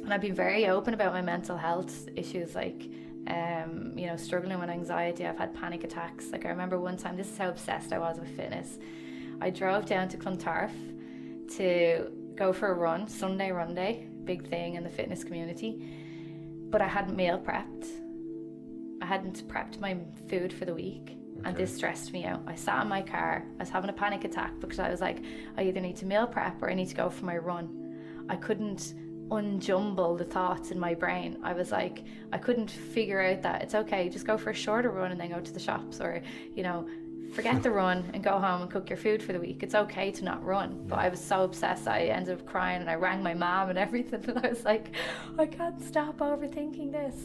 And I've been very open about my mental health issues, like, struggling with anxiety. I've had panic attacks. Like, I remember one time, this is how obsessed I was with fitness. I drove down to Clontarf to go for a run, Sunday run day, big thing in the fitness community. But I hadn't meal prepped. I hadn't prepped my food for the week. Okay. And this stressed me out. I sat in my car. I was having a panic attack because I was like, I either need to meal prep or I need to go for my run. I couldn't unjumble the thoughts in my brain. I was like, I couldn't figure out that it's okay, just go for a shorter run and then go to the shops, or, forget the run and go home and cook your food for the week. It's okay to not run. But I was so obsessed, I ended up crying and I rang my mom and everything, and I was like, I can't stop overthinking this.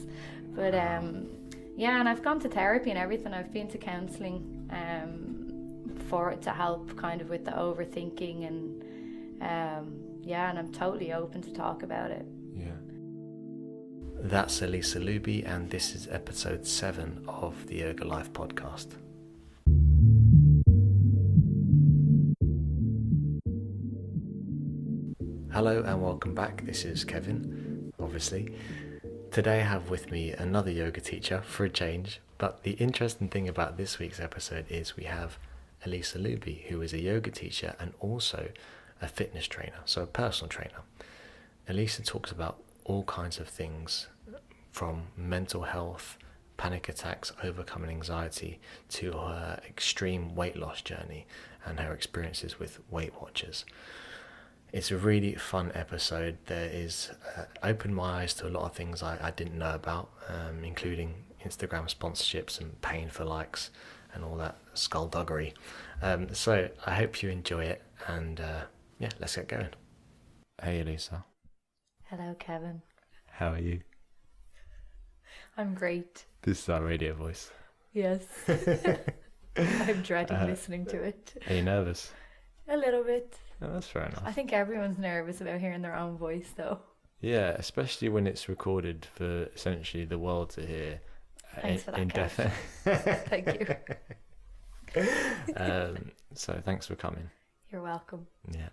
But and I've gone to therapy and everything. I've been to counselling for it to help kind of with the overthinking, and and I'm totally open to talk about it. Yeah. That's Elisa Looby, and this is episode 7 of the Yoga Life podcast. Hello and welcome back. This is Kevin, obviously. Today I have with me another yoga teacher for a change, but the interesting thing about this week's episode is we have Elisa Looby, who is a yoga teacher and also a fitness trainer, so a personal trainer. Elisa talks about all kinds of things, from mental health, panic attacks, overcoming anxiety, to her extreme weight loss journey and her experiences with Weight Watchers. It's a really fun episode. There is opened my eyes to a lot of things I didn't know about, including Instagram sponsorships and paying for likes and all that skullduggery. So I hope you enjoy it, and let's get going. Hey Elisa. Hello Kevin. How are you? I'm great. This is our radio voice. Yes. I'm dreading listening to it. Are you nervous? A little bit. No, that's fair enough. I think everyone's nervous about hearing their own voice though. Yeah, especially when it's recorded for essentially the world to hear. Thanks for that, Thank you. So thanks for coming. You're welcome. Yeah.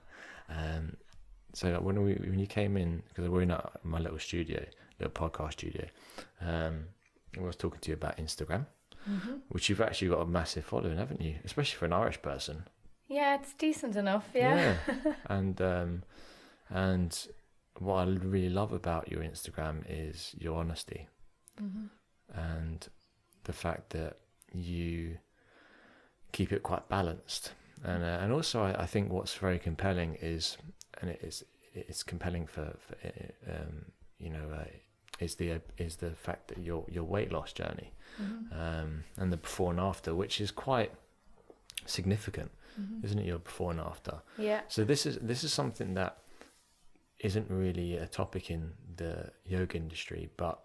So when you came in, because we're in my little podcast studio, I was talking to you about Instagram, which you've actually got a massive following, haven't you? Especially for an Irish person. Yeah, it's decent enough. Yeah. And what I really love about your Instagram is your honesty, and the fact that you keep it quite balanced. And also I think what's very compelling is, and it's compelling for is the fact that your weight loss journey, and the before and after, which is quite significant, isn't it? Your before and after. Yeah. So this is something that isn't really a topic in the yoga industry, but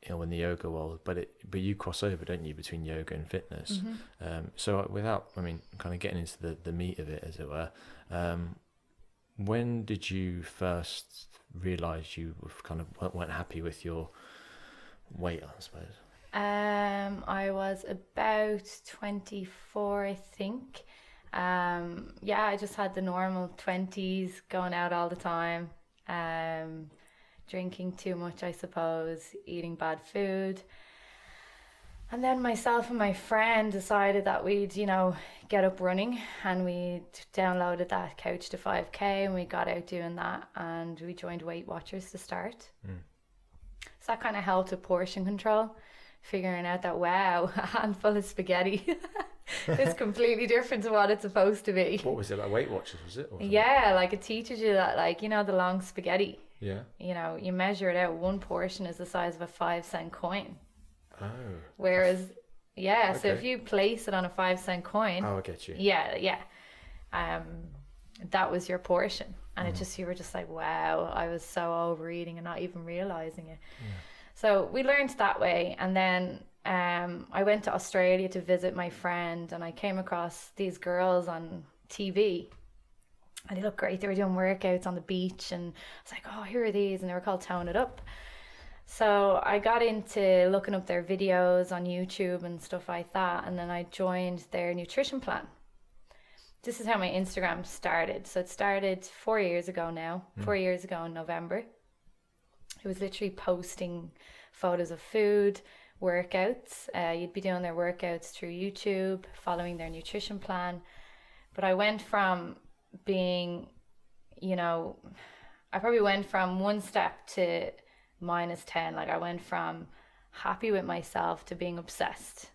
in the yoga world, but you cross over, don't you, between yoga and fitness? So without, kind of getting into the meat of it, as it were, when did you first realize you kind of weren't happy with your weight, I suppose? I was about 24, I think. I just had the normal 20s, going out all the time, drinking too much, I suppose, eating bad food. And then myself and my friend decided that we'd, get up running, and we downloaded that Couch to 5K, and we got out doing that, and we joined Weight Watchers to start. So that kind of helped with portion control, figuring out that, wow, a handful of spaghetti is completely different to what it's supposed to be. What was it, like Weight Watchers, was it? Yeah, like it teaches you that, like, the long spaghetti. Yeah. You measure it out, one portion is the size of a 5-cent coin. Oh. Whereas, okay. So if you place it on a 5-cent coin. Oh, I get you. Yeah. That was your portion. And you were just like, wow, I was so overeating and not even realizing it. Yeah. So we learned that way. And then I went to Australia to visit my friend, and I came across these girls on TV. And they looked great. They were doing workouts on the beach, and I was like, oh, here are these. And they were called Tone It Up. So I got into looking up their videos on YouTube and stuff like that. And then I joined their nutrition plan. This is how my Instagram started. So it started 4 years ago now, 4 years ago in November. It was literally posting photos of food, workouts. You'd be doing their workouts through YouTube, following their nutrition plan. But I went from being, I probably went from one step to -10. Like I went from happy with myself to being obsessed.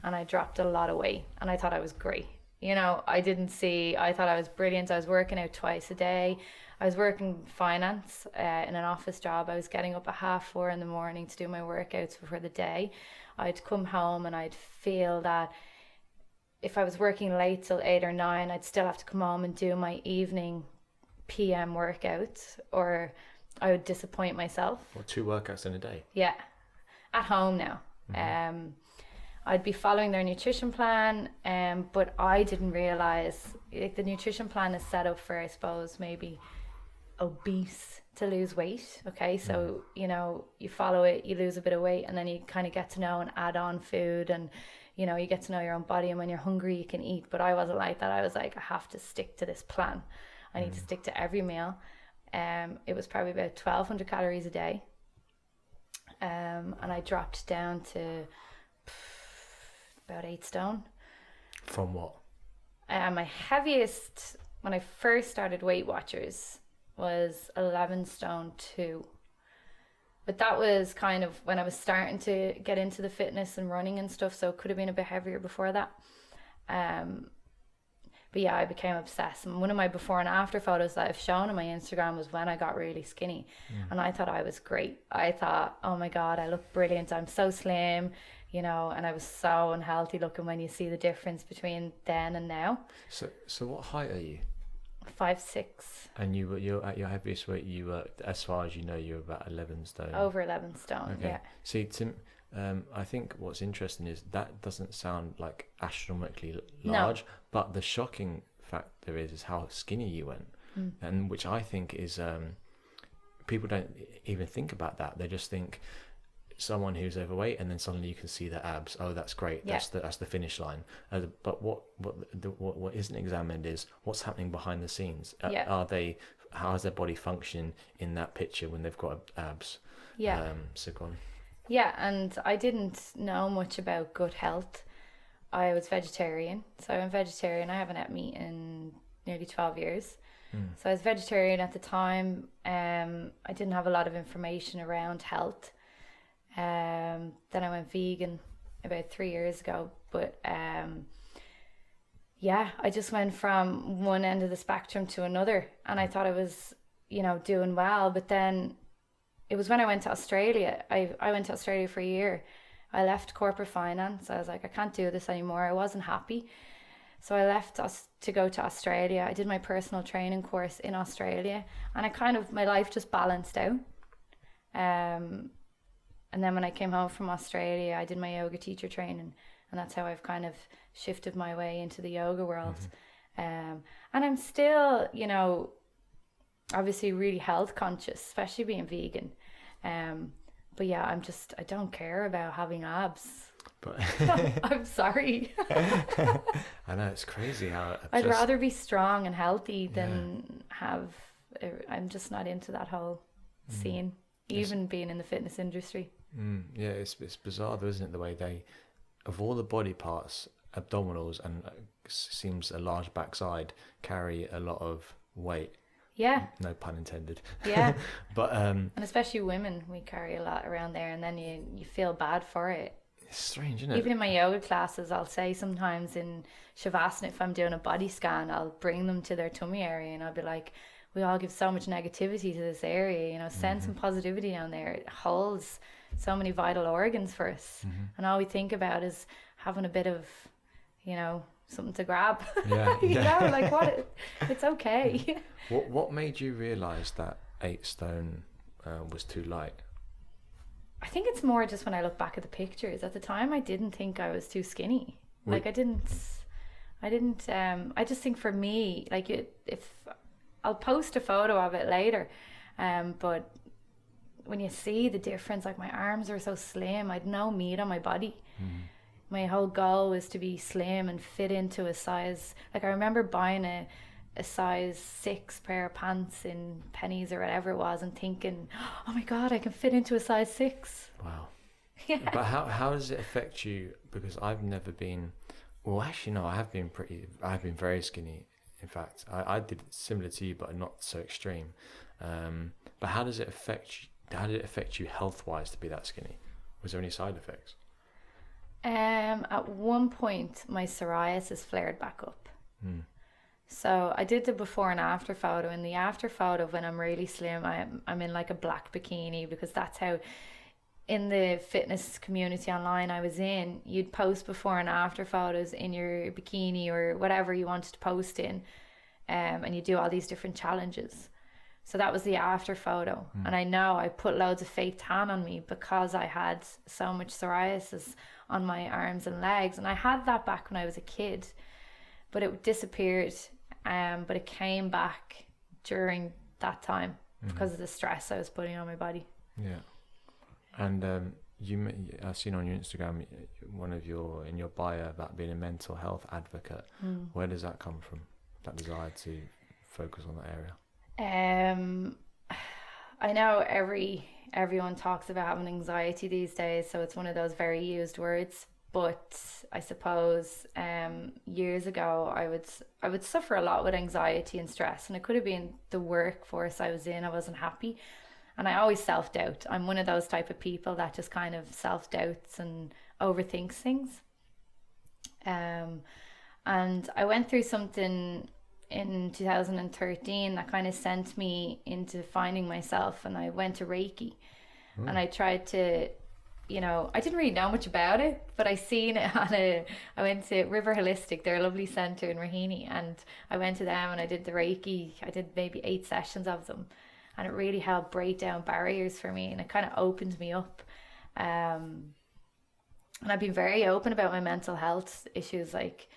And I dropped a lot of weight and I thought I was great. I thought I was brilliant. I was working out twice a day. I was working finance in an office job. I was getting up at 4:30 in the morning to do my workouts for the day. I'd come home and I'd feel that if I was working late till 8 or 9, I'd still have to come home and do my evening PM workout, or I would disappoint myself. Or 2 workouts in a day? Yeah, at home now. I'd be following their nutrition plan, but I didn't realize the nutrition plan is set up for, I suppose, maybe obese to lose weight. Okay, so you follow it, you lose a bit of weight, and then you kind of get to know and add on food, and you get to know your own body, and when you're hungry you can eat. But I wasn't like that. I was like, I have to stick to this plan. I need to stick to every meal. It was probably about 1,200 calories a day, and I dropped down to about 8 stone. From what? My heaviest when I first started Weight Watchers was 11 stone 2. But that was kind of when I was starting to get into the fitness and running and stuff, so it could have been a bit heavier before that. But yeah, I became obsessed. And one of my before and after photos that I've shown on my Instagram was when I got really skinny. And I thought I was great. I thought, oh my God, I look brilliant. I'm so slim, and I was so unhealthy looking when you see the difference between then and now. So what height are you? 5'6". And you're at your heaviest weight, you were, as far as you know, you're about 11 stone. Over 11 stone, okay. Yeah. See, Tim, I think what's interesting is that doesn't sound like astronomically large, but the shocking factor is how skinny you went, and which I think is people don't even think about that. They just think someone who's overweight, and then suddenly you can see their abs. Oh, that's great. Yeah. That's the finish line. But what isn't examined is what's happening behind the scenes. How is their body function in that picture when they've got abs? Yeah. So go on. Yeah, and I didn't know much about gut health. I was vegetarian, so I'm vegetarian. I haven't had meat in nearly 12 years. So I was vegetarian at the time. I didn't have a lot of information around health. Then I went vegan about 3 years ago. But I just went from one end of the spectrum to another, and I thought I was, doing well. But then it was when I went to Australia. I went to Australia for a year. I left corporate finance. I was like, I can't do this anymore. I wasn't happy. So I left to go to Australia. I did my personal training course in Australia, and my life just balanced out. And then when I came home from Australia, I did my yoga teacher training, and that's how I've kind of shifted my way into the yoga world. And I'm still, obviously really health conscious, especially being vegan. But yeah, I don't care about having abs. But I'm sorry. I know, it's crazy how I'd rather be strong and healthy than I'm just not into that whole scene, even being in the fitness industry. Yeah, it's bizarre though, isn't it, the way they, of all the body parts, abdominals and seems a large backside carry a lot of weight. Yeah. No pun intended. Yeah. But and especially women, we carry a lot around there, and then you feel bad for it. It's strange, isn't it? Even in my yoga classes, I'll say sometimes in Shavasana, if I'm doing a body scan, I'll bring them to their tummy area, and I'll be like, we all give so much negativity to this area, send some positivity down there. It holds so many vital organs for us. And all we think about is having a bit of, something to grab. Yeah. It's okay. What made you realise that 8 stone was too light? I think it's more just when I look back at the pictures. At the time, I didn't think I was too skinny. I just think for me, if I'll post a photo of it later, but when you see the difference, like my arms were so slim, I'd no meat on my body. My whole goal was to be slim and fit into a size. Like I remember buying a size 6 pair of pants in Pennies or whatever it was, and thinking, oh my God, I can fit into a size 6. Wow. Yeah. But how does it affect you? Because I've never been, well, actually, no, I've been very skinny. In fact, I did similar to you, but not so extreme. But how did it affect you health-wise to be that skinny? Was there any side effects? At one point, my psoriasis flared back up. So I did the before and after photo. In the after photo, when I'm really slim, I'm in like a black bikini, because that's how, in the fitness community online I was in, you'd post before and after photos in your bikini or whatever you wanted to post in, and you do all these different challenges. So that was the after photo. And I know I put loads of fake tan on me because I had so much psoriasis on my arms and legs, and I had that back when I was a kid, but it disappeared. But it came back during that time because of the stress I was putting on my body. Yeah. And I've seen on your Instagram in your bio about being a mental health advocate. Where does that come from, that desire to focus on that area? I know everyone talks about having anxiety these days, so it's one of those very used words. But I suppose years ago I would suffer a lot with anxiety and stress, and it could have been the workforce I was in. I wasn't happy, and I always self-doubt. I'm one of those type of people that just kind of self-doubts and overthinks things. And I went through something in 2013 that kind of sent me into finding myself, and I went to Reiki. And I tried to, I didn't really know much about it, but I seen it I went to River Holistic, they're a lovely centre in Raheny, and I went to them and I did the Reiki. I did maybe 8 sessions of them, and it really helped break down barriers for me, and it kind of opened me up. And I've been very open about my mental health issues, like,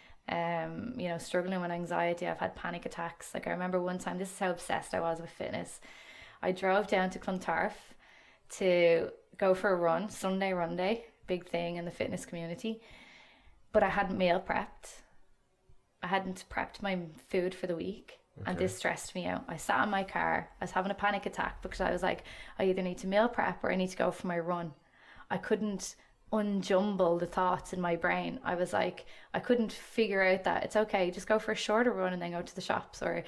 struggling with anxiety. I've had panic attacks. Like, I remember one time, this is how obsessed I was with fitness. I drove down to Clontarf to go for a run, Sunday run day, big thing in the fitness community, but I hadn't meal prepped. I hadn't prepped my food for the week. Okay. And this stressed me out. I sat in my car, I was having a panic attack because I was like, I either need to meal prep or I need to go for my run. I couldn't unjumble the thoughts in my brain. I was like, I couldn't figure out that it's okay, just go for a shorter run and then go to the shops, or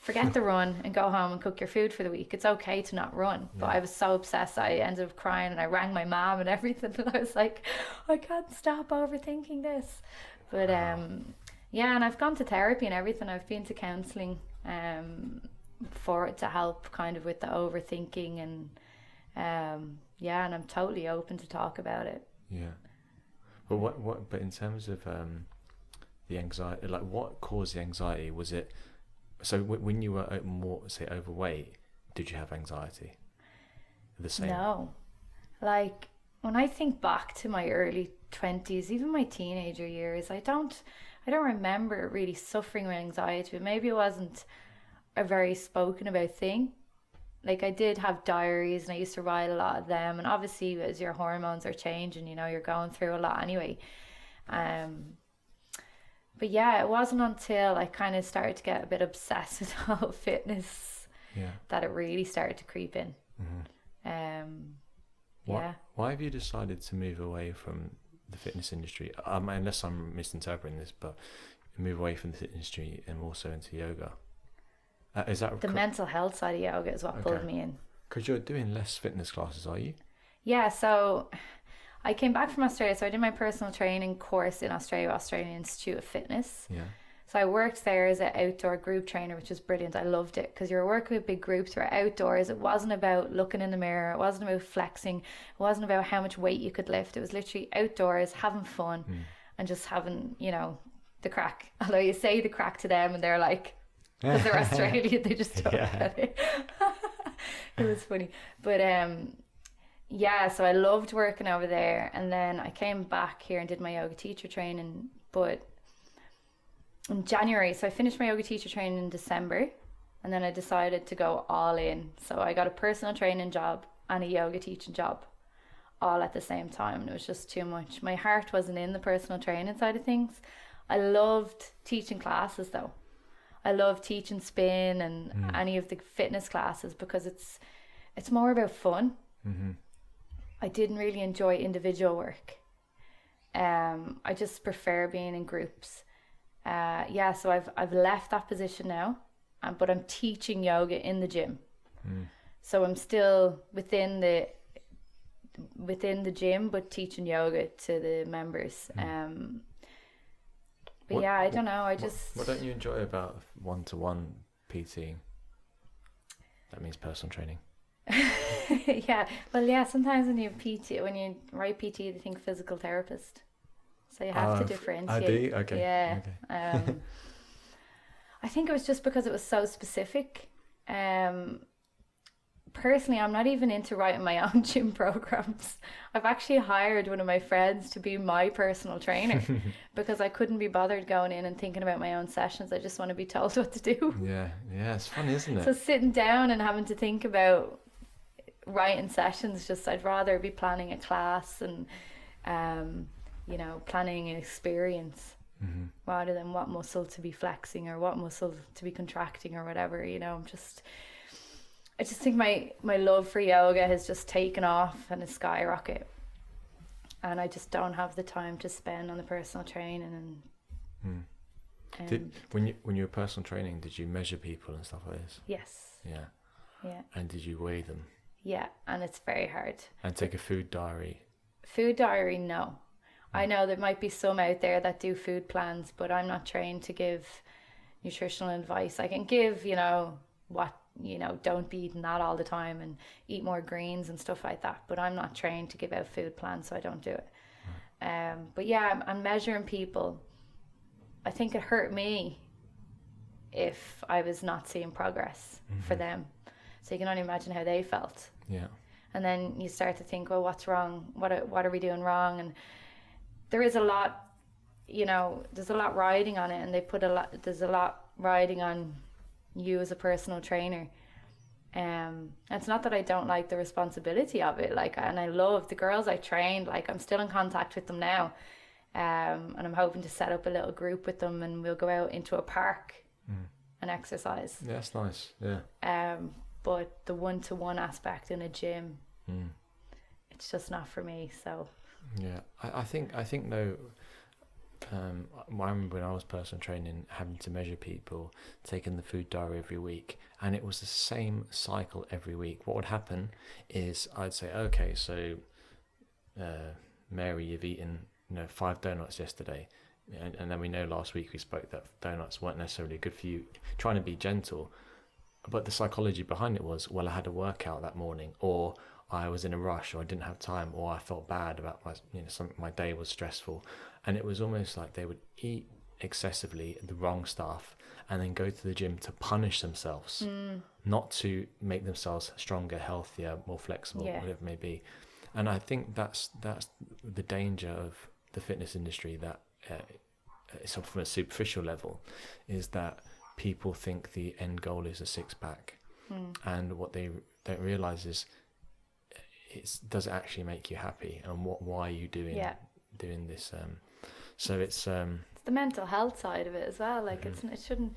forget the run and go home and cook your food for the week. It's okay to not run. But I was so obsessed, I ended up crying and I rang my mom and everything, and I was like, I can't stop overthinking this. But and I've gone to therapy and everything. I've been to counselling for it to help kind of with the overthinking, and and I'm totally open to talk about it. Yeah. But but in terms of the anxiety, like what caused the anxiety? Was it, so when you were more, say, overweight, did you have anxiety? The same? No. Like, when I think back to my early 20s, even my teenager years, I don't remember really suffering with anxiety, but maybe it wasn't a very spoken about thing. Like, I did have diaries and I used to write a lot of them, and obviously as your hormones are changing, you're going through a lot anyway. But yeah, it wasn't until I kind of started to get a bit obsessed with the whole fitness that it really started to creep in. Why have you decided to move away from the fitness industry? Unless I'm misinterpreting this, but move away from the fitness industry and also into yoga. Is that the mental health side of yoga is what pulled me in? Because you're doing less fitness classes, are you? Yeah, so I came back from Australia, so I did my personal training course in Australian Institute of Fitness. Yeah. So I worked there as an outdoor group trainer, which was brilliant. I loved it because you're working with big groups, you're outdoors. It wasn't about looking in the mirror. It wasn't about flexing. It wasn't about how much weight you could lift. It was literally outdoors, having fun and just having, the crack. Although you say the crack to them and they're like, because they're Australian, they just don't get it. It was funny. But so I loved working over there, and then I came back here and did my yoga teacher training, but in January, so I finished my yoga teacher training in December, and then I decided to go all in. So I got a personal training job and a yoga teaching job all at the same time, and it was just too much. My heart wasn't in the personal training side of things. I loved teaching classes though. I love teaching spin and any of the fitness classes because it's more about fun. I didn't really enjoy individual work. I just prefer being in groups. So I've left that position now, but I'm teaching yoga in the gym. So I'm still within the gym, but teaching yoga to the members. But I don't know. What don't you enjoy about one-to-one PT? That means personal training. Sometimes when you write PT, they think physical therapist, so you have to differentiate. I do. Okay. Yeah. Okay. I think it was just because it was so specific. Personally, I'm not even into writing my own gym programs. I've actually hired one of my friends to be my personal trainer because I couldn't be bothered going in and thinking about my own sessions. I just want to be told what to do. Yeah, it's fun, isn't it? So sitting down and having to think about writing sessions, I'd rather be planning a class and planning an experience rather than what muscle to be flexing or what muscle to be contracting or whatever. I just think my love for yoga has just taken off and a skyrocket, and I just don't have the time to spend on the personal training. When you were personal training, did you measure people and stuff like this? Yes. Yeah. And did you weigh them? Yeah, and it's very hard. And take a food diary? Food diary, no. I know there might be some out there that do food plans, but I'm not trained to give nutritional advice. I can give, don't be eating that all the time and eat more greens and stuff like that. But I'm not trained to give out food plans, so I don't do it. I'm measuring people. I think it hurt me if I was not seeing progress for them. So you can only imagine how they felt. Yeah. And then you start to think, well, what's wrong? What are we doing wrong? And there is a lot, there's a lot riding on it, and there's a lot riding on you as a personal trainer. It's not that I don't like the responsibility of it, and I love the girls I trained. I'm still in contact with them now, and I'm hoping to set up a little group with them, and we'll go out into a park and exercise. Yeah, that's nice. Yeah. But the one-to-one aspect in a gym, it's just not for me. So yeah, I think though, I remember when I was personal training, having to measure people, taking the food diary every week, and it was the same cycle every week. What would happen is I'd say, okay, so Mary, you've eaten 5 donuts yesterday, and then we know last week we spoke that donuts weren't necessarily good for you, trying to be gentle, but the psychology behind it was, well, I had a workout that morning, or I was in a rush, or I didn't have time, or I felt bad about my day was stressful. And it was almost like they would eat excessively the wrong stuff and then go to the gym to punish themselves, not to make themselves stronger, healthier, more flexible, whatever it may be. And I think that's the danger of the fitness industry, that from a superficial level, is that people think the end goal is a six-pack, and what they don't realize is does it actually make you happy, and why are you doing this? So it's the mental health side of it as well. It shouldn't.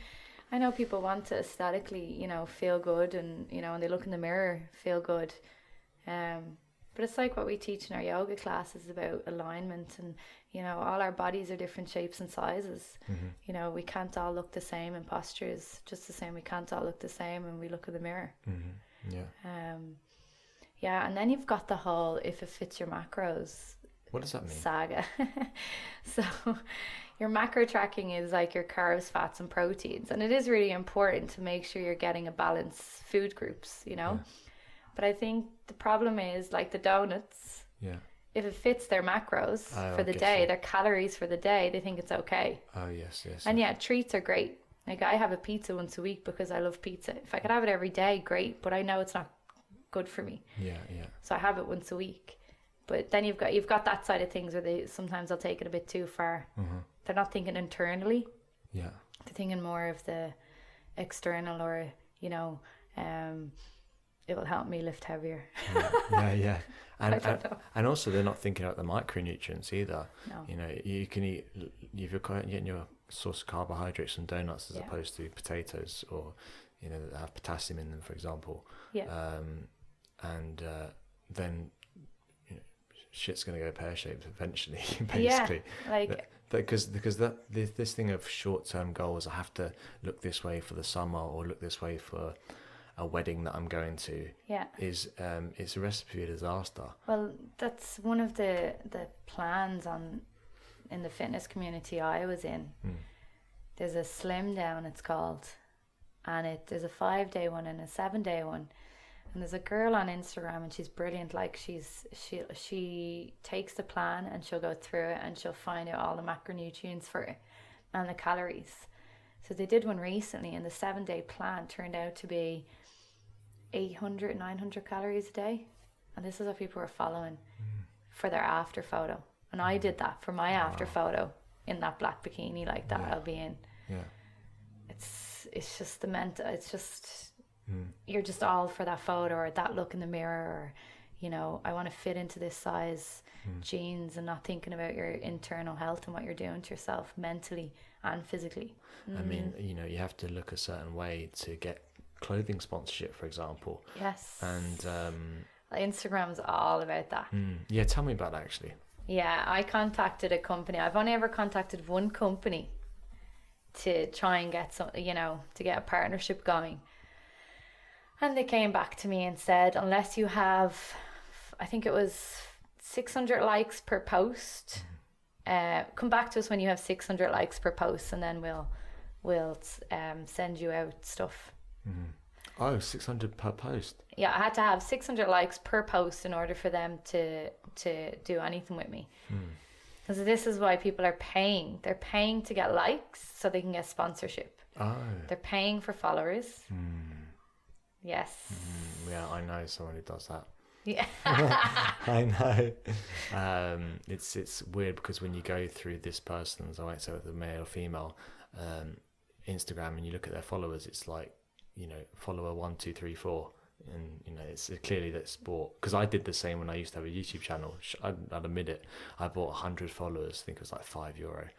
I know people want to aesthetically, feel good, and when they look in the mirror, feel good. But it's like what we teach in our yoga classes about alignment, and all our bodies are different shapes and sizes. We can't all look the same in postures, just the same we can't all look the same when we look in the mirror. And then you've got the whole if it fits your macros. What does that mean? Saga. So your macro tracking is like your carbs, fats and proteins, and it is really important to make sure you're getting a balanced food groups, But I think the problem is like the donuts. Yeah. If it fits their macros for the day, their calories for the day, they think it's okay. Oh, yes. And treats are great. I have a pizza once a week because I love pizza. If I could have it every day, great. But I know it's not good for me. Yeah. So I have it once a week. But then you've got that side of things where sometimes they'll take it a bit too far. They're not thinking internally. Yeah. They're thinking more of the external, or it will help me lift heavier. Yeah. And also they're not thinking about the micronutrients either. No. You can eat, if you're getting your source of carbohydrates from donuts as opposed to potatoes, or that have potassium in them, for example. And then shit's going to go pear-shaped eventually, basically. Because this thing of short-term goals, I have to look this way for the summer or look this way for a wedding that I'm going to, is it's a recipe for disaster. Well, that's one of the plans in the fitness community I was in. There's a slim down, it's called, and there's a 5-day one and a 7-day one. And there's a girl on Instagram, and she's brilliant. Like, she takes the plan and she'll go through it, and she'll find out all the macronutrients for it and the calories. So they did one recently, and the 7-day plan turned out to be 800, 900 calories a day. And this is what people were following for their after photo. And I did that for my after photo in that black bikini like that I'll be in. It's just the mental, it's just... You're just all for that photo or that look in the mirror, or I want to fit into this size jeans, and not thinking about your internal health and what you're doing to yourself mentally and physically. I mean, you have to look a certain way to get clothing sponsorship, for example. Yes. And Instagram's all about that. Yeah, tell me about that, actually. Yeah, I contacted a company. I've only ever contacted one company to try and get some, to get a partnership going. And they came back to me and said, unless you have, I think it was 600 likes per post, come back to us when you have 600 likes per post, and then we'll send you out stuff. Oh, 600 per post? Yeah, I had to have 600 likes per post in order for them to do anything with me. Because this is why people are paying. They're paying to get likes so they can get sponsorship. Oh. They're paying for followers. Yes. Yeah, I know someone who does that. Yeah. I know. It's weird because when you go through this person's, I won't say whether male or female, Instagram, and you look at their followers, it's like, follower 1, 2, 3, 4. And, it's clearly that sport. Because I did the same when I used to have a YouTube channel. I'd admit it. I bought 100 followers. I think it was like €5.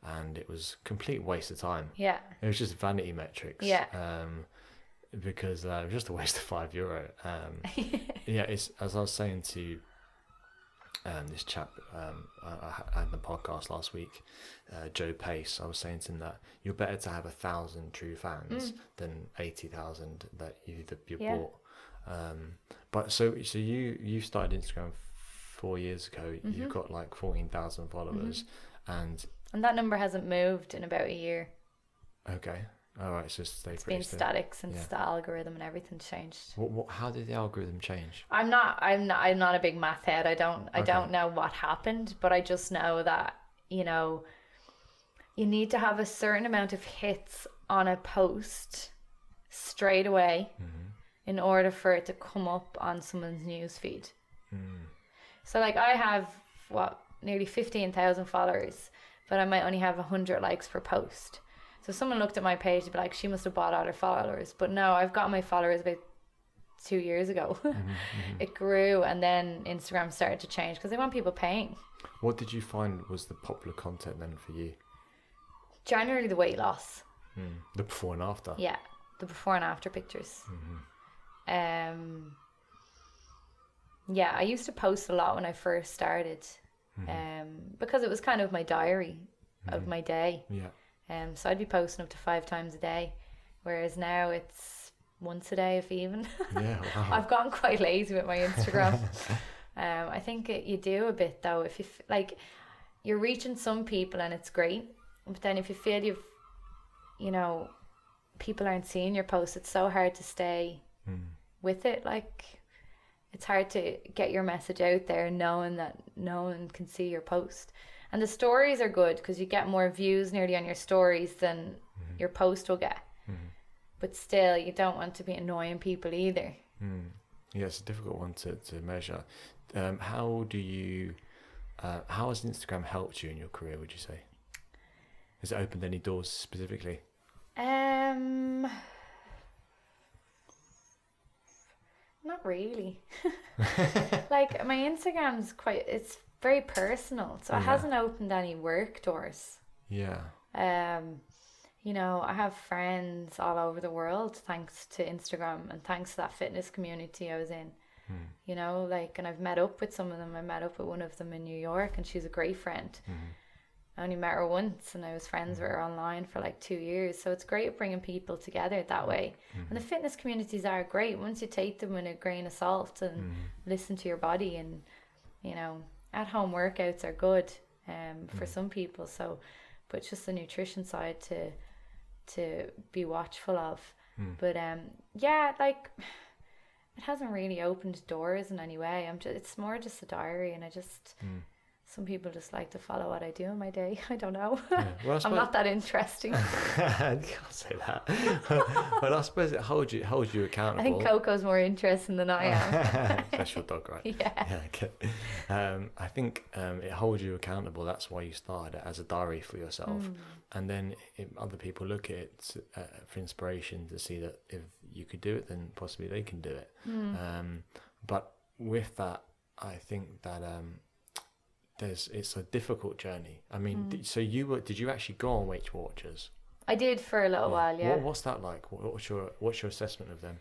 And it was a complete waste of time. Yeah. It was just vanity metrics. Yeah. Because it was just a waste of €5. It's, as I was saying to this chap I had the podcast last week, Joe Pace, I was saying to him that you're better to have 1,000 true fans than 80,000 that you bought. But so you started Instagram 4 years ago. You've got like 14,000 followers, and that number hasn't moved in about a year. Okay. All right, so it's been static since the algorithm and everything's changed. How did the algorithm change? I'm not a big math head. I don't know what happened, but I just know that you need to have a certain amount of hits on a post straight away in order for it to come up on someone's newsfeed. So like I have nearly 15,000 followers, but I might only have 100 likes per post. So if someone looked at my page, they'd be like, she must have bought all her followers. But no, I've got my followers about 2 years ago. It grew, and then Instagram started to change because they want people paying. What did you find was the popular content then for you? Generally the weight loss. The before and after? Yeah, the before and after pictures. I used to post a lot when I first started because it was kind of my diary of my day. Yeah. So I'd be posting up to 5 times a day, whereas now it's once a day, if even. Yeah, wow. I've gotten quite lazy with my Instagram. I think you do a bit though. If you're reaching some people and it's great, but then if you feel people aren't seeing your posts, it's so hard to stay with it. Like, it's hard to get your message out there knowing that no one can see your post. And the stories are good because you get more views nearly on your stories than your post will get. But still, you don't want to be annoying people either. Yeah, it's a difficult one to measure. How has Instagram helped you in your career, would you say? Has it opened any doors specifically? Not really. Like, my Instagram's it's very personal, so it hasn't opened any work doors. Yeah. You know, I have friends all over the world thanks to Instagram and thanks to that fitness community I was in. You know, like, and I've met up with some of them. I met up with one of them in New York, and she's a great friend. I only met her once, and I was friends with her online for like 2 years. So it's great bringing people together that way. And the fitness communities are great once you take them with a grain of salt and listen to your body. And, you know, at-home workouts are good for some people. So, but it's just the nutrition side to be watchful of. But yeah, like, it hasn't really opened doors in any way. It's more just a diary, and some people just like to follow what I do in my day. I don't know. Yeah. Well, I'm not that interesting. You can't say that. But I suppose it holds you accountable. I think Coco's more interesting than I am. That's your dog, right? Yeah. Okay. I think it holds you accountable. That's why you started it as a diary for yourself. And then if other people look at it for inspiration to see that if you could do it, then possibly they can do it. But with that, I think that it's a difficult journey. I mean, did you actually go on Weight Watchers? I did for a little while, yeah. What's that like? What's your assessment of them?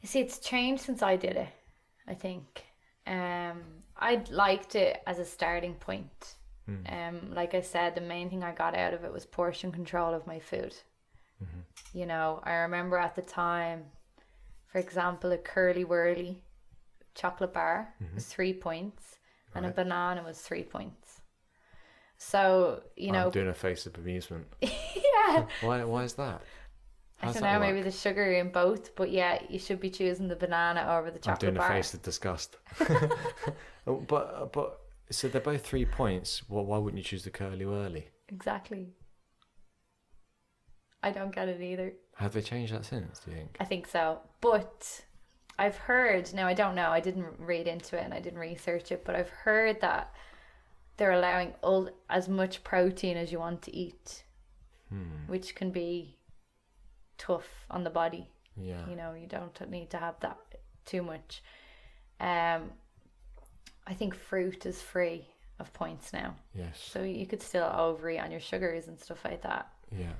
You see, it's changed since I did it, I think. I liked it as a starting point. Like I said, the main thing I got out of it was portion control of my food. You know, I remember at the time, for example, a curly whirly chocolate bar was 3 points. And a banana was 3 points. So, you know... I'm doing a face of amusement. Yeah. Why is that? I don't know, maybe the sugar in both. But yeah, you should be choosing the banana over the chocolate bar. I'm doing a face of disgust. But so they're both 3 points. Well, why wouldn't you choose the curly whirly? Exactly. I don't get it either. Have they changed that since, do you think? I think so. But... I've heard, now I don't know, I didn't read into it and I didn't research it, but I've heard that they're allowing as much protein as you want to eat, which can be tough on the body. Yeah. You know, you don't need to have that too much. I think fruit is free of points now. Yes. So you could still overeat on your sugars and stuff like that. Yeah.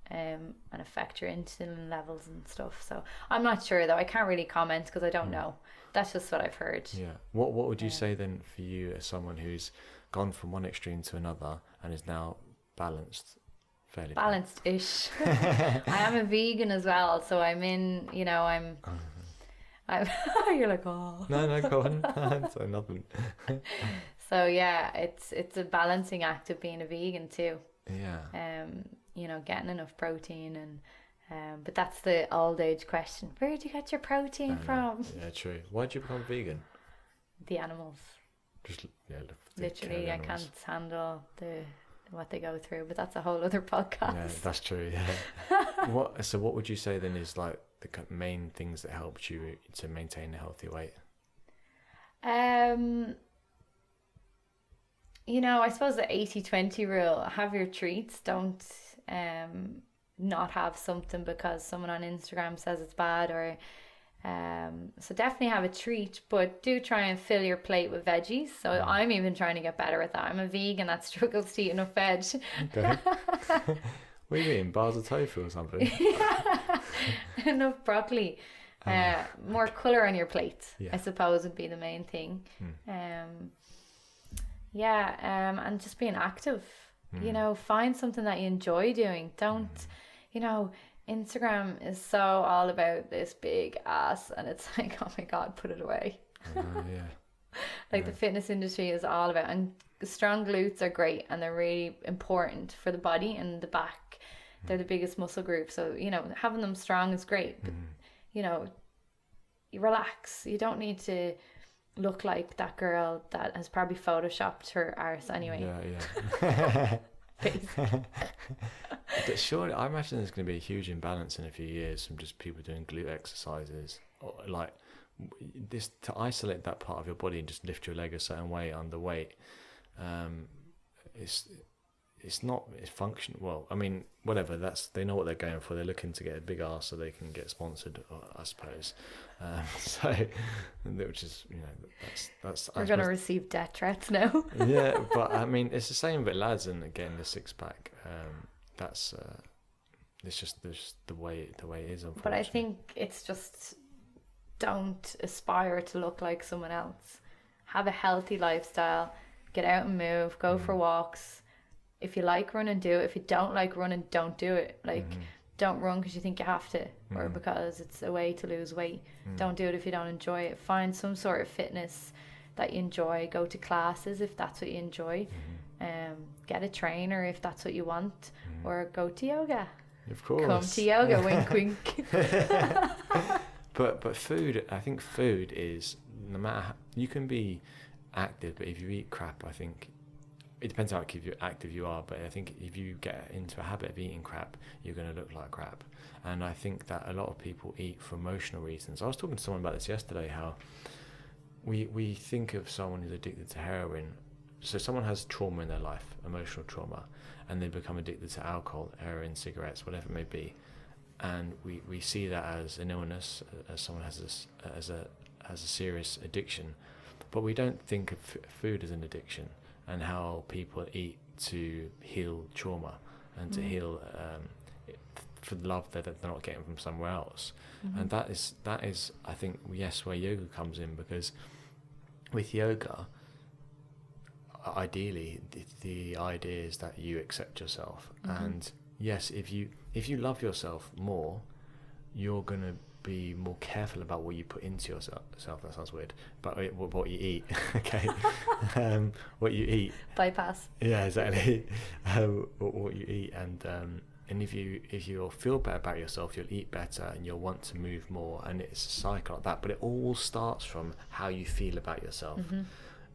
And affect your insulin levels and stuff. So I'm not sure though. I can't really comment because I don't know. That's just what I've heard. Yeah. What would you say then for you as someone who's gone from one extreme to another and is now balanced, fairly balanced-ish? I am a vegan as well, so I'm in. You know, I'm. You're like, oh. No, go on. So nothing. So yeah, it's a balancing act of being a vegan too. Yeah. You know, getting enough protein and but that's the old age question. Where do you get your protein from? Yeah, true. Why did you become vegan? The animals. Just literally, I can't handle what they go through, but that's a whole other podcast. Yeah, that's true. Yeah. So what would you say then is like the main things that helped you to maintain a healthy weight? You know, I suppose the 80-20 rule, have your treats, don't not have something because someone on Instagram says it's bad, or so definitely have a treat, but do try and fill your plate with veggies. So I'm even trying to get better at that. I'm a vegan that struggles to eat enough veg. Okay. What do you mean, bars of tofu or something? Yeah. Enough broccoli. More colour on your plate, I suppose, would be the main thing. And just being active. You know, find something that you enjoy doing. Don't, you know, Instagram is so all about this big ass, and it's like, oh my God, put it away. The fitness industry is all about, and strong glutes are great and they're really important for the body and the back. They're the biggest muscle group. So, you know, having them strong is great. But, you know, you relax. You don't need to look like that girl that has probably photoshopped her arse anyway. Yeah. But surely, I imagine there's going to be a huge imbalance in a few years from just people doing glute exercises, or like this, to isolate that part of your body and just lift your leg a certain way underweight. It's functional. Well, I mean, whatever. They know what they're going for. They're looking to get a big ass so they can get sponsored, I suppose. Which is, you know, that's. We're going to receive death threats now. Yeah, but I mean, it's the same with lads and getting the 6-pack. that's it's just the way it is, unfortunately. But I think it's just, don't aspire to look like someone else. Have a healthy lifestyle, get out and move, go for walks. If you like running, do it. If you don't like running, don't do it. Like, don't run because you think you have to, or because it's a way to lose weight. Don't do it if you don't enjoy it. Find some sort of fitness that you enjoy. Go to classes if that's what you enjoy. Get a trainer if that's what you want, or go to yoga. Of course. Come to yoga, wink, wink. But food, I think food is, no matter how, you can be active, but if you eat crap, I think it depends how active you are. But I think if you get into a habit of eating crap, you're going to look like crap. And I think that a lot of people eat for emotional reasons. I was talking to someone about this yesterday, how we think of someone who's addicted to heroin. So someone has trauma in their life, emotional trauma, and they become addicted to alcohol, heroin, cigarettes, whatever it may be. And we see that as an illness, as someone has a serious addiction. But we don't think of food as an addiction, and how people eat to heal trauma and to heal for the love that they're not getting from somewhere else. And that is I think, yes, where yoga comes in, because with yoga, ideally the idea is that you accept yourself. And yes, if you love yourself more, you're going to be more careful about what you put into yourself. That sounds weird, but what you eat. Okay. What you eat, bypass. Yeah, exactly. What you eat, and if you feel better about yourself, you'll eat better and you'll want to move more, and it's a cycle like that. But it all starts from how you feel about yourself.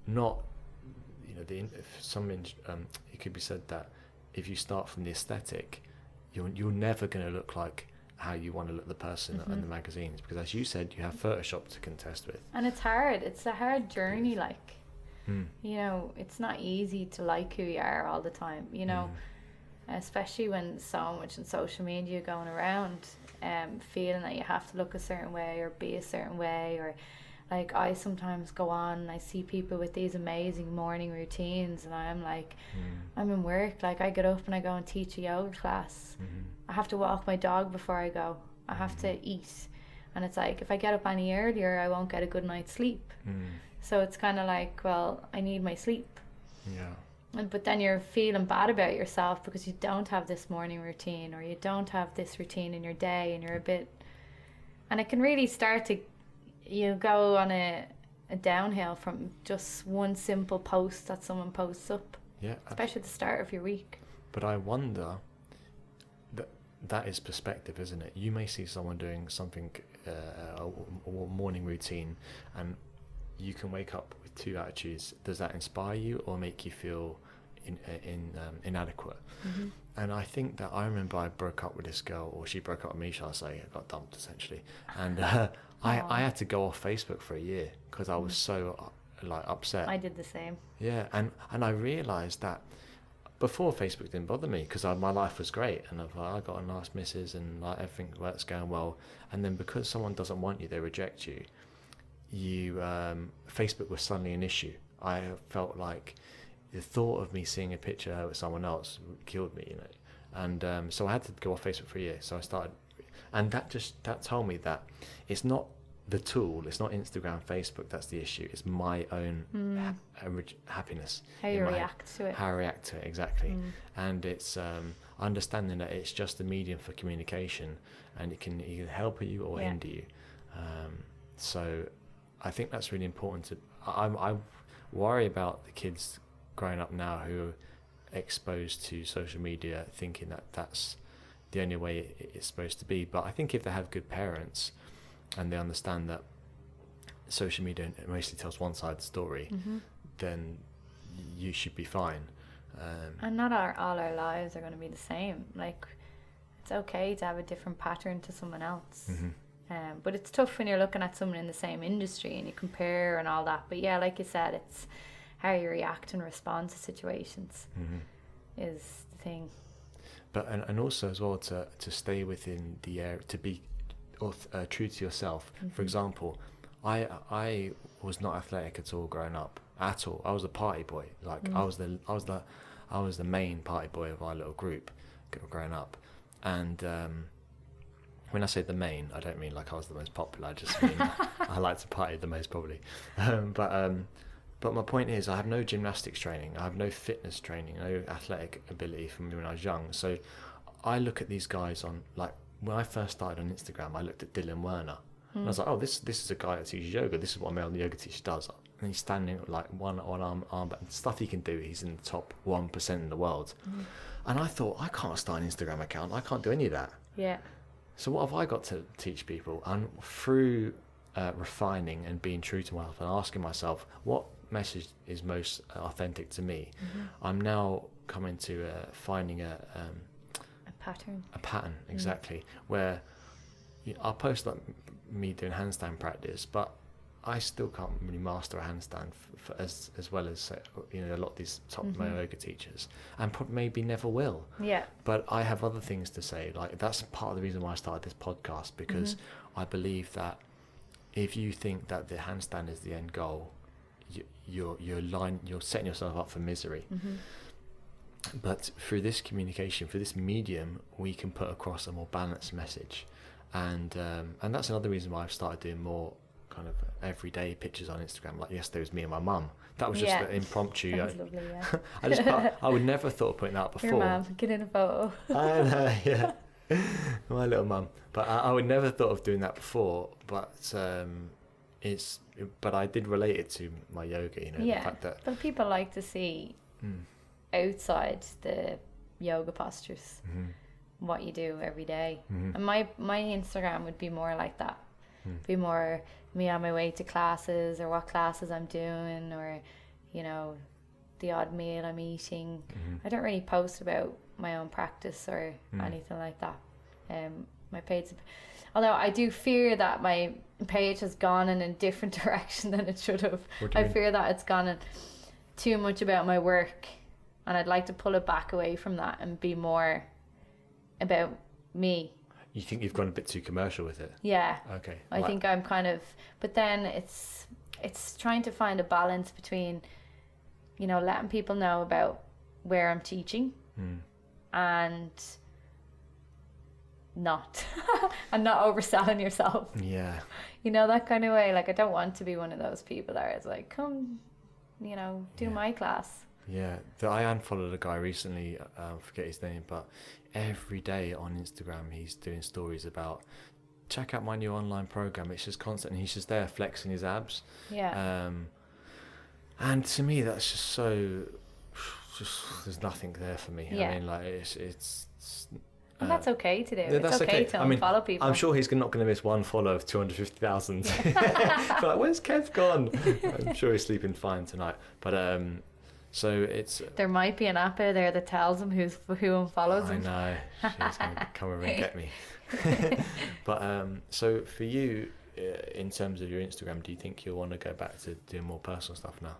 Not, it could be said that if you start from the aesthetic, you're never going to look like how you want to look, the person in the magazines, because as you said, you have Photoshop to contest with, and it's a hard journey. Like, it's not easy to like who you are all the time, especially when so much in social media going around, feeling that you have to look a certain way or be a certain way. Or like, I sometimes go on and I see people with these amazing morning routines, and I'm like, I'm in work, like I get up and I go and teach a yoga class. I have to walk my dog before I go. I have to eat. And it's like, if I get up any earlier, I won't get a good night's sleep. So it's kind of like, well, I need my sleep. Yeah. But then you're feeling bad about yourself because you don't have this morning routine, or you don't have this routine in your day, and you're a bit... And it can really start to... You go on a downhill from just one simple post that someone posts up. Yeah. Especially at the start of your week. But I wonder... That is perspective, isn't it? You may see someone doing something, a morning routine, and you can wake up with two attitudes. Does that inspire you or make you feel inadequate? And I think that I remember I broke up with this girl, or she broke up with me, shall I say. I got dumped, essentially. And I had to go off Facebook for a year because I was so upset. I did the same. Yeah, and I realised that before, Facebook didn't bother me because my life was great, and I got a nice missus, and everything was going well. And then because someone doesn't want you, they reject you. Facebook was suddenly an issue. I felt like the thought of me seeing a picture with someone else killed me, And so I had to go off Facebook for a year. So I started, and that told me that it's not the tool, it's not Instagram, Facebook that's the issue. It's my own happiness. How you react to it. How I react to it, exactly. And it's understanding that it's just a medium for communication, and it can either help you or hinder you. So I think that's really important. I worry about the kids growing up now who are exposed to social media, thinking that that's the only way it's supposed to be. But I think if they have good parents, and they understand that social media mostly tells one side of the story, then you should be fine. And not all our lives are going to be the same. Like, it's okay to have a different pattern to someone else. But it's tough when you're looking at someone in the same industry and you compare and all that. But yeah, like you said, it's how you react and respond to situations is the thing. But and also as well to stay within the area, to be true to yourself. For example, I was not athletic at all growing up, at all. I was a party boy. Like I was the main party boy of our little group. growing up, and when I say the main, I don't mean like I was the most popular. I just mean I like to party the most, probably. But my point is, I have no gymnastics training, I have no fitness training, no athletic ability from when I was young. So I look at these guys on, like, when I first started on Instagram, I looked at Dylan Werner. And I was like, oh, this is a guy that teaches yoga. This is what a male yoga teacher does. And he's standing like one arm, but stuff he can do. He's in the top 1% in the world. And I thought, I can't start an Instagram account. I can't do any of that. Yeah. So what have I got to teach people? And through refining and being true to myself and asking myself, what message is most authentic to me? I'm now coming to finding a pattern. A pattern, exactly, where I'll post like me doing handstand practice, but I still can't really master a handstand as well as a lot of these top male yoga teachers, and maybe never will. Yeah. But I have other things to say. Like, that's part of the reason why I started this podcast, because I believe that if you think that the handstand is the end goal, you're setting yourself up for misery. But through this communication, through this medium, we can put across a more balanced message, and that's another reason why I've started doing more kind of everyday pictures on Instagram. Like yesterday was me and my mum. That was just an impromptu. That's lovely, yeah. I would never thought of putting that up before. Your mum, get in a photo. I know, yeah. My little mum. But I would never thought of doing that before. But but I did relate it to my yoga. The fact that. But people like to see outside the yoga postures what you do every day. And my Instagram would be more like that. Be more me on my way to classes, or what classes I'm doing, or the odd meal I'm eating. I don't really post about my own practice or anything like that. My page, although I do fear that my page has gone in a different direction than it should have. I fear that it's gone in too much about my work, and I'd like to pull it back away from that and be more about me. You think you've gone a bit too commercial with it? Yeah. Okay. I think I'm kind of, but then it's trying to find a balance between, letting people know about where I'm teaching and not overselling yourself. Yeah. That kind of way. Like, I don't want to be one of those people that is like, come, do my class. Yeah, I unfollowed a guy recently, I forget his name, but every day on Instagram he's doing stories about, check out my new online program. It's just constant, and he's just there flexing his abs. Yeah. And to me that's just there's nothing there for me. Yeah. I mean, like, it's and that's okay to do. It's okay to unfollow people. I'm sure he's not going to miss one follow of 250,000. But like, where's Kev gone? I'm sure he's sleeping fine tonight. But so there might be an app out there that tells him who unfollows him. I know. She's going to come over and get me. But so for you, in terms of your Instagram, do you think you'll want to go back to doing more personal stuff now?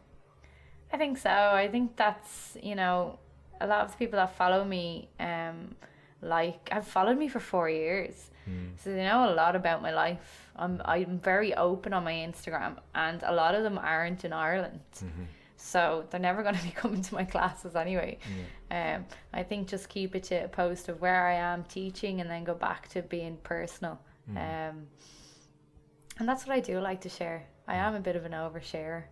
I think so. I think that's, a lot of the people that follow me, have followed me for 4 years. So they know a lot about my life. I'm very open on my Instagram, and a lot of them aren't in Ireland. So they're never going to be coming to my classes anyway. I think just keep it to a post of where I am teaching, and then go back to being personal. And that's what I do like to share. I am a bit of an oversharer.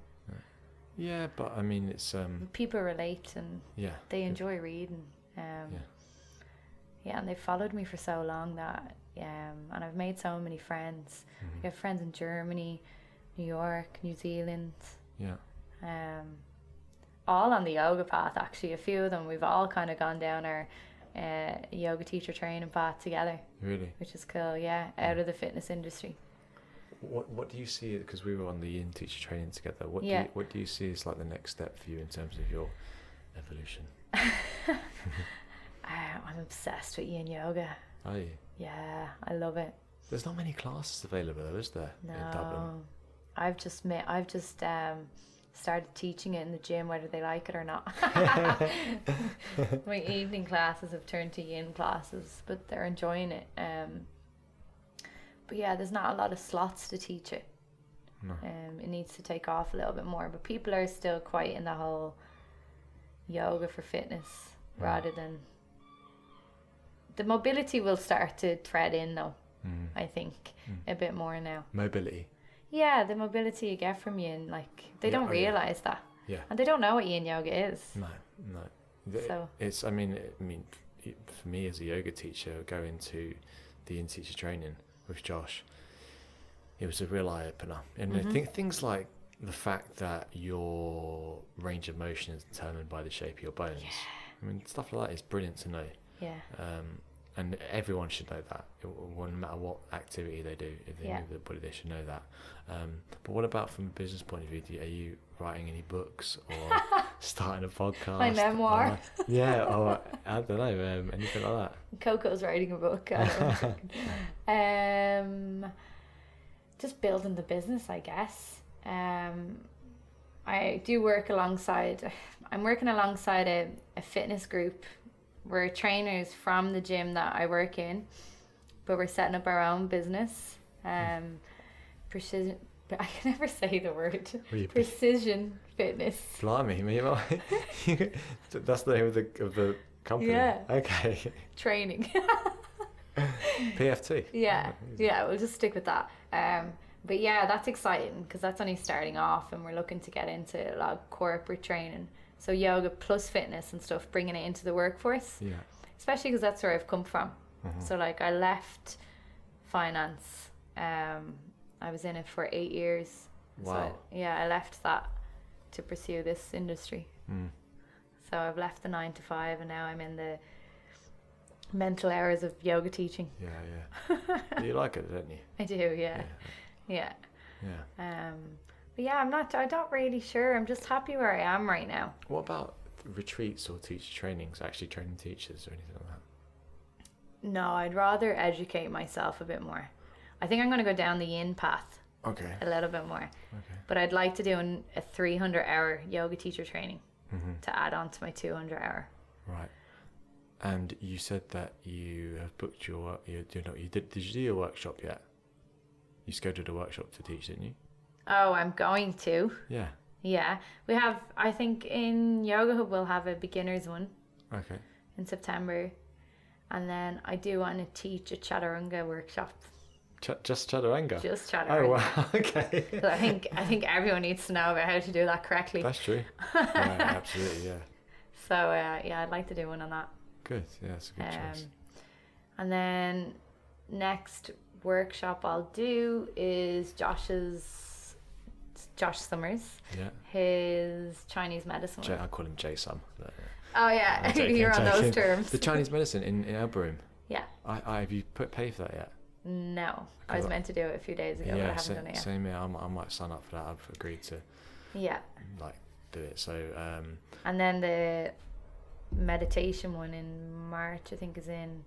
Yeah, but I mean, it's people relate, and they enjoy reading. And they've followed me for so long that and I've made so many friends. I have friends in Germany, New York, New Zealand. All on the yoga path, actually. A few of them, we've all kind of gone down our yoga teacher training path together. Really? Which is cool, out of the fitness industry. What do you see, because we were on the Yin teacher training together, what do you see as like the next step for you in terms of your evolution? I'm obsessed with Yin Yoga. Are you? Yeah, I love it. There's not many classes available though, is there? No. In Dublin? I've just started teaching it in the gym, whether they like it or not. My evening classes have turned to Yin classes, but they're enjoying it. But yeah, there's not a lot of slots to teach it. No. It needs to take off a little bit more, but people are still quite in the whole yoga for fitness rather than the mobility will start to thread in though. I think a bit more now. Mobility. Yeah, the mobility you get from yin, like they don't realize that. Yeah. And they don't know what yin yoga is. No. So It's, I mean, for me as a yoga teacher, going to the Yin teacher training with Josh, it was a real eye opener. And I think things like the fact that your range of motion is determined by the shape of your bones. Yeah. I mean, stuff like that is brilliant to know. Yeah. And everyone should know that. No matter what activity they do, if they move their body, they should know that. But what about from a business point of view? Are you writing any books or starting a podcast? My memoir. Or I don't know, anything like that. Coco's writing a book. Just building the business, I guess. I do work alongside. I'm working alongside a fitness group. We're trainers from the gym that I work in, but we're setting up our own business. Precision. I can never say the word. Precision fitness. Blimey, me. That's the name of the company. Yeah. Okay. Training. PFT. Yeah. We'll just stick with that. But yeah, that's exciting because that's only starting off, and we're looking to get into a lot of corporate training. So yoga plus fitness and stuff, bringing it into the workforce. Yeah. Especially because that's where I've come from. So like I left finance. I was in it for 8 years. Wow. So I left that to pursue this industry. So I've left the 9 to 5 and now I'm in the mental hours of yoga teaching. Yeah. You like it, don't you? I do, yeah. But yeah, I'm not really sure. I'm just happy where I am right now. What about retreats or teacher trainings, actually training teachers or anything like that? No, I'd rather educate myself a bit more. I think I'm going to go down the yin path. Okay. A little bit more. Okay. But I'd like to do a 300-hour yoga teacher training to add on to my 200-hour. Right. And you said that you have booked did you do your workshop yet? You scheduled a workshop to teach, didn't you? Oh, I'm going to. Yeah. Yeah. We have, I think in Yoga Hub we'll have a beginner's one. Okay. In September. And then I do want to teach a chaturanga workshop. Just chaturanga? Just chaturanga. Oh, wow. Okay. So I think everyone needs to know about how to do that correctly. That's true. Right, absolutely, yeah. So, I'd like to do one on that. Good. Yeah, that's a good choice. And then next workshop I'll do is Josh Summers. Yeah. His Chinese medicine. I call him Jay Sum. But, oh yeah, you're on those terms. The Chinese medicine in Elbarum. Yeah. Have you paid for that yet? No, I was meant to do it a few days ago, but I haven't done it yet. Same here. I might sign up for that. I've agreed to. Yeah. Do it. So. And then the meditation one in March, I think, is in.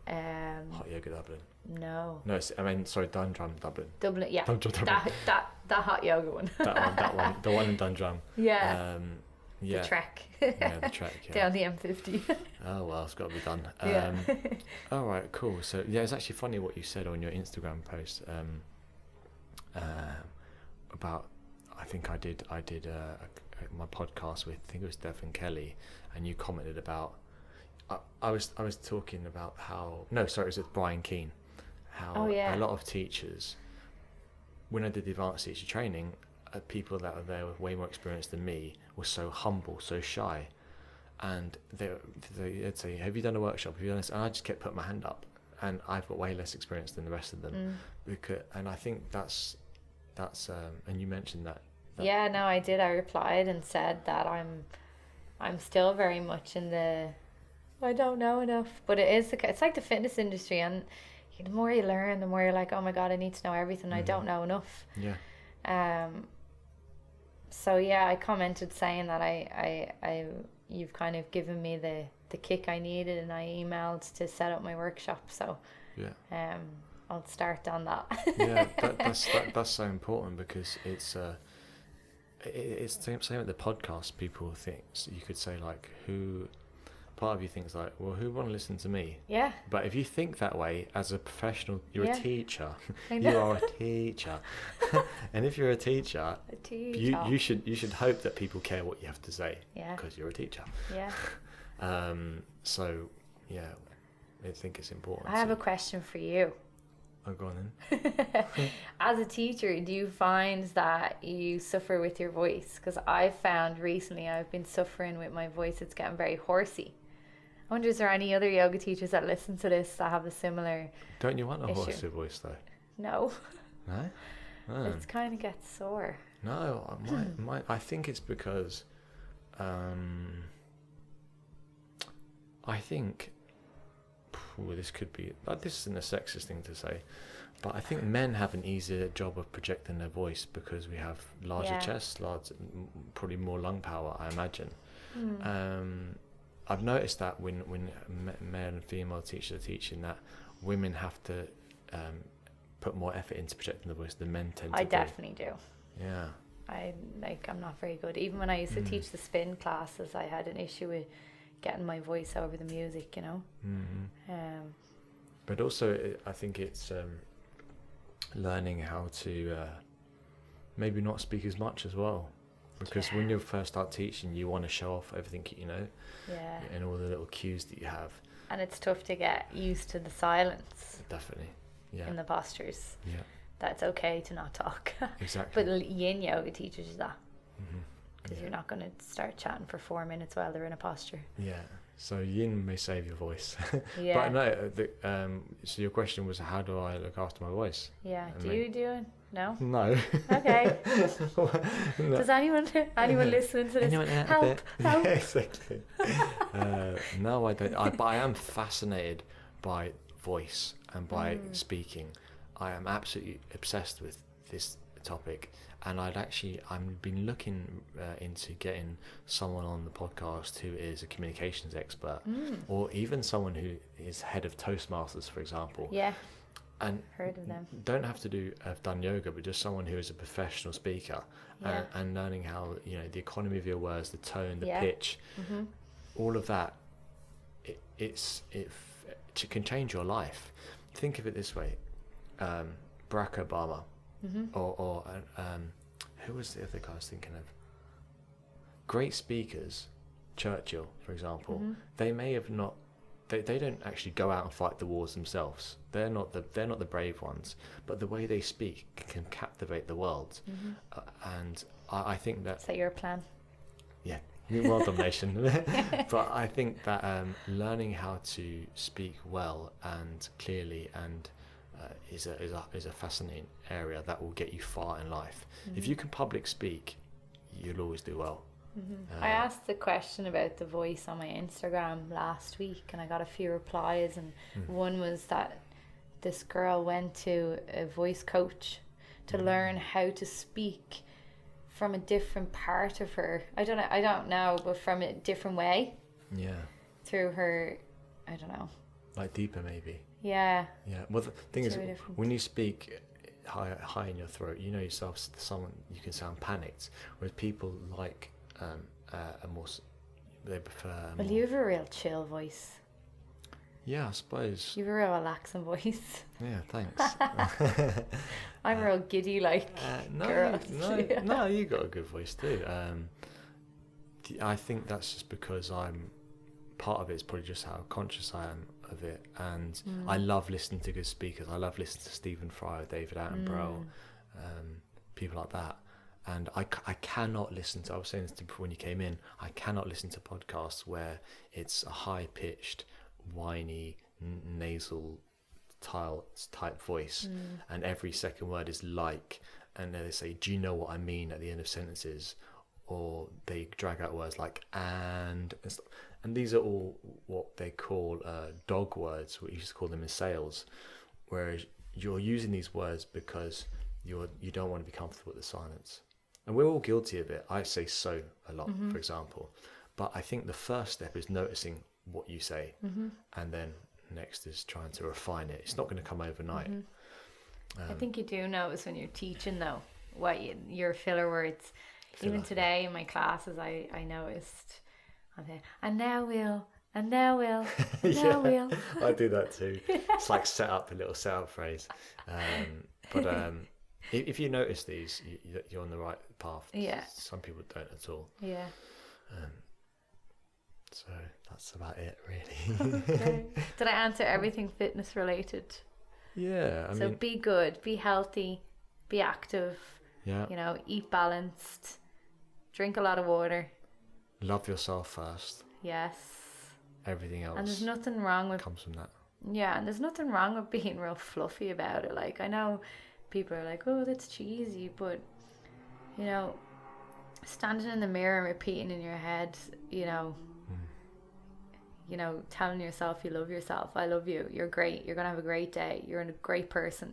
Hot Yoga Dublin. No, sorry, Dundrum Dublin. Dublin, yeah. Dublin. That hot yoga one. that one, the one in Dundrum. Yeah. The trek. Yeah, the trek. Yeah. Down the M50. Oh well, it's got to be done. Yeah. All right, cool. So yeah, it's actually funny what you said on your Instagram post about. I think I did my podcast with, I think it was Devin Kelly, and you commented about. I was talking about how it was with Brian Keane, how a lot of teachers, when I did the advanced teacher training, people that were there with way more experience than me were so humble, so shy, and they'd say, "Have you done a workshop? Have you done this?" And I just kept putting my hand up, and I've got way less experience than the rest of them, and I think that's and you mentioned that. Yeah, no, I did. I replied and said that I'm still very much in the. I don't know enough, but it's like the fitness industry, and the more you learn, the more you're like, oh my god, I need to know everything. I don't know enough. Yeah. So yeah, I commented saying that I you've kind of given me the kick I needed, and I emailed to set up my workshop. So yeah. I'll start on that. Yeah, that's so important, because it's same with the podcast. People think, so you could say like, who. Part of you thinks like, well, who want to listen to me? Yeah. But if you think that way as a professional, you're a teacher. You are a teacher. And if you're a teacher, you should hope that people care what you have to say. Yeah. Because you're a teacher. Yeah. So I think it's important. I have a question for you. Oh, go on then. As a teacher, do you find that you suffer with your voice? Because I've found recently I've been suffering with my voice. It's getting very horsey. I wonder, is there any other yoga teachers that listen to this that have a similar Don't you want a issue? horsey voice though? No. No? Oh. It kind of gets sore. No, I think it's because I think this could be, this isn't a sexist thing to say, but I think men have an easier job of projecting their voice because we have larger chests, probably more lung power, I imagine. I've noticed that when male and female teachers are teaching, that women have to put more effort into projecting the voice than men tend to. I definitely do. Yeah. I'm not very good. Even when I used to teach the spin classes, I had an issue with getting my voice over the music, you know. But also, I think it's learning how to maybe not speak as much as well, because when you first start teaching, you want to show off everything you know, and all the little cues that you have. And it's tough to get used to the silence. Definitely, in the postures. Yeah. That's okay to not talk. Exactly. But Yin Yoga teaches you that. Because you're not going to start chatting for 4 minutes while they're in a posture. Yeah. So Yin may save your voice. Yeah. But no, so your question was, how do I look after my voice? Yeah. Do you do it? No? No. Okay. No. Does anyone listening to this help? Yeah, exactly. No, I don't. But I am fascinated by voice and by speaking. I am absolutely obsessed with this topic, and I've been looking into getting someone on the podcast who is a communications expert, or even someone who is head of Toastmasters, for example. Yeah. And heard of them. Don't have to have done yoga, but just someone who is a professional speaker, and learning how, the economy of your words, the tone, the pitch, all of that. It can change your life. Think of it this way: Barack Obama, or who was the other guy I was thinking of? Great speakers, Churchill, for example. They may have not. They don't actually go out and fight the wars themselves. They're not the brave ones. But the way they speak can captivate the world, and I think that. Is that your plan? Yeah, world domination. But I think that learning how to speak well and clearly and is a fascinating area that will get you far in life. If you can public speak, you'll always do well. I asked the question about the voice on my Instagram last week, and I got a few replies, and one was that this girl went to a voice coach to learn how to speak from a different part of her. I don't know, but from a different way. Yeah. Through her, I don't know. Like deeper, maybe. Yeah. Yeah. Well, the thing is, when you speak high in your throat, you know yourself. You can sound panicked, whereas people like a more. They prefer. Well, you have a real chill voice. Yeah, I suppose. You have a real relaxing voice. Yeah, thanks. I'm a real giddy girl. No, you got a good voice too. I think that's just because part of it is probably just how conscious I am of it, and I love listening to good speakers. I love listening to Stephen Fry, David Attenborough, people like that. And I cannot listen to, I was saying this to you before when you came in, I cannot listen to podcasts where it's a high-pitched, whiny, nasal type voice, and every second word is like, and then they say, do you know what I mean at the end of sentences, or they drag out words like and these are all what they call dog words. We used to call them in sales, whereas you're using these words because you don't want to be comfortable with the silence, and we're all guilty of it. I say so a lot, for example, but I think the first step is noticing what you say, and then next is trying to refine it. It's not going to come overnight. I think you do notice when you're teaching though what your filler words. Even today in my classes, I noticed. And now we'll. We'll. I do that too. It's like a little setup phrase. But if you notice these, you're on the right path. Yeah. Some people don't at all. Yeah. So that's about it, really. Okay. Did I answer everything fitness related? Yeah, I so mean, be good, be healthy, be active, yeah, eat balanced, drink a lot of water. love yourself first. Yes. Everything else and there's nothing wrong with comes from that. Yeah, and there's nothing wrong with being real fluffy about it. Like, I know people are like, oh, that's cheesy, but standing in the mirror and repeating in your head, telling yourself you love yourself. I love you. You're great. You're gonna have a great day. You're a great person.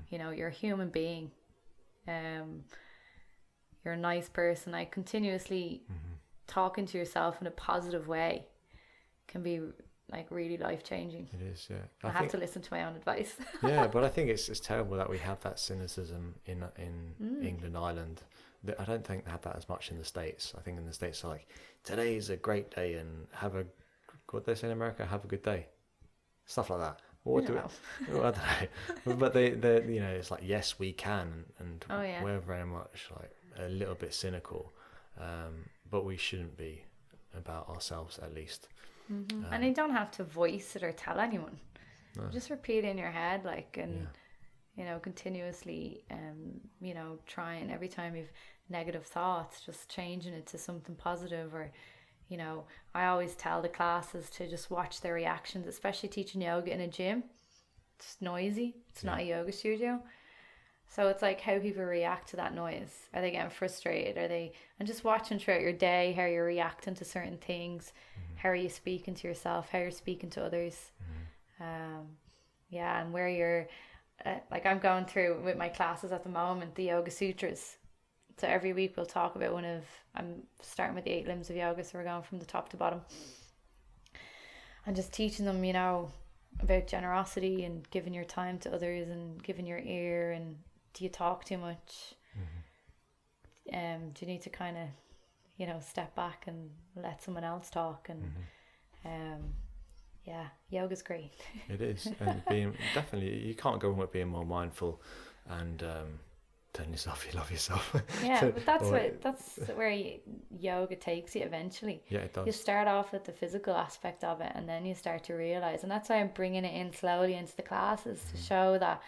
You're a human being. You're a nice person. Like, continuously talking to yourself in a positive way can be like really life changing. It is, yeah. I have to listen to my own advice. Yeah, but I think it's terrible that we have that cynicism in England, Ireland. I don't think they have that as much in the States. I think in the States they're like, today's a great day and what they say in America, have a good day, stuff like that. Well, I don't know. But they it's like, yes, we can, and we're very much like a little bit cynical, but we shouldn't be, about ourselves at least. And you don't have to voice it or tell anyone. No. Just repeat it in your head, like, and continuously, trying every time you've negative thoughts, just changing it to something positive. Or, I always tell the classes to just watch their reactions, especially teaching yoga in a gym. It's noisy. It's not a yoga studio. So it's like how people react to that noise. Are they getting frustrated? And just watching throughout your day how you're reacting to certain things. How are you speaking to yourself? How you're speaking to others? And where you're, like, I'm going through with my classes at the moment, the Yoga Sutras. So every week we'll talk about I'm starting with the 8 limbs of yoga, so we're going from the top to bottom. And just teaching them, about generosity and giving your time to others and giving your ear, and do you talk too much? Do you need to kind of, step back and let someone else talk? And yoga's great. It is, and definitely you can't go wrong with being more mindful and telling yourself you love yourself. Yeah, but that's where yoga takes you eventually. Yeah, it does. You start off with the physical aspect of it, and then you start to realize, and that's why I'm bringing it in slowly into the classes to show that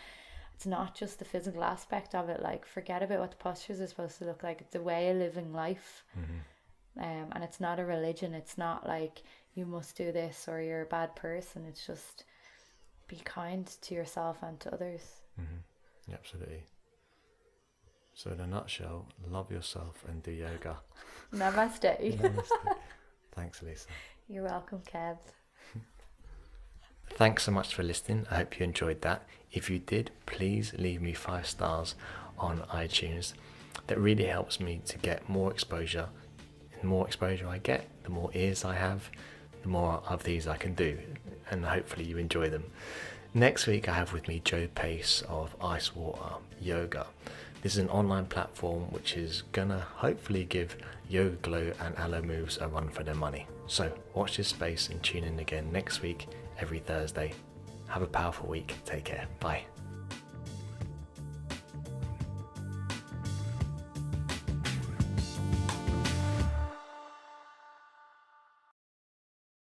it's not just the physical aspect of it. Like, forget about what the postures are supposed to look like. It's a way of living life. And it's not a religion. It's not like you must do this or you're a bad person. It's just be kind to yourself and to others. Yeah, absolutely. So in a nutshell, love yourself and do yoga. Namaste. Namaste. Thanks, Elisa. You're welcome, Kev. Thanks so much for listening. I hope you enjoyed that. If you did, please leave me 5 stars on iTunes. That really helps me to get more exposure. The more exposure I get, the more ears I have, the more of these I can do, and hopefully you enjoy them. Next week I have with me Joe Pace of Ice Water Yoga. This is an online platform which is gonna hopefully give Yoga Glow and Aloe Moves a run for their money. So watch this space and tune in again next week, every Thursday. Have a powerful week. Take care. Bye.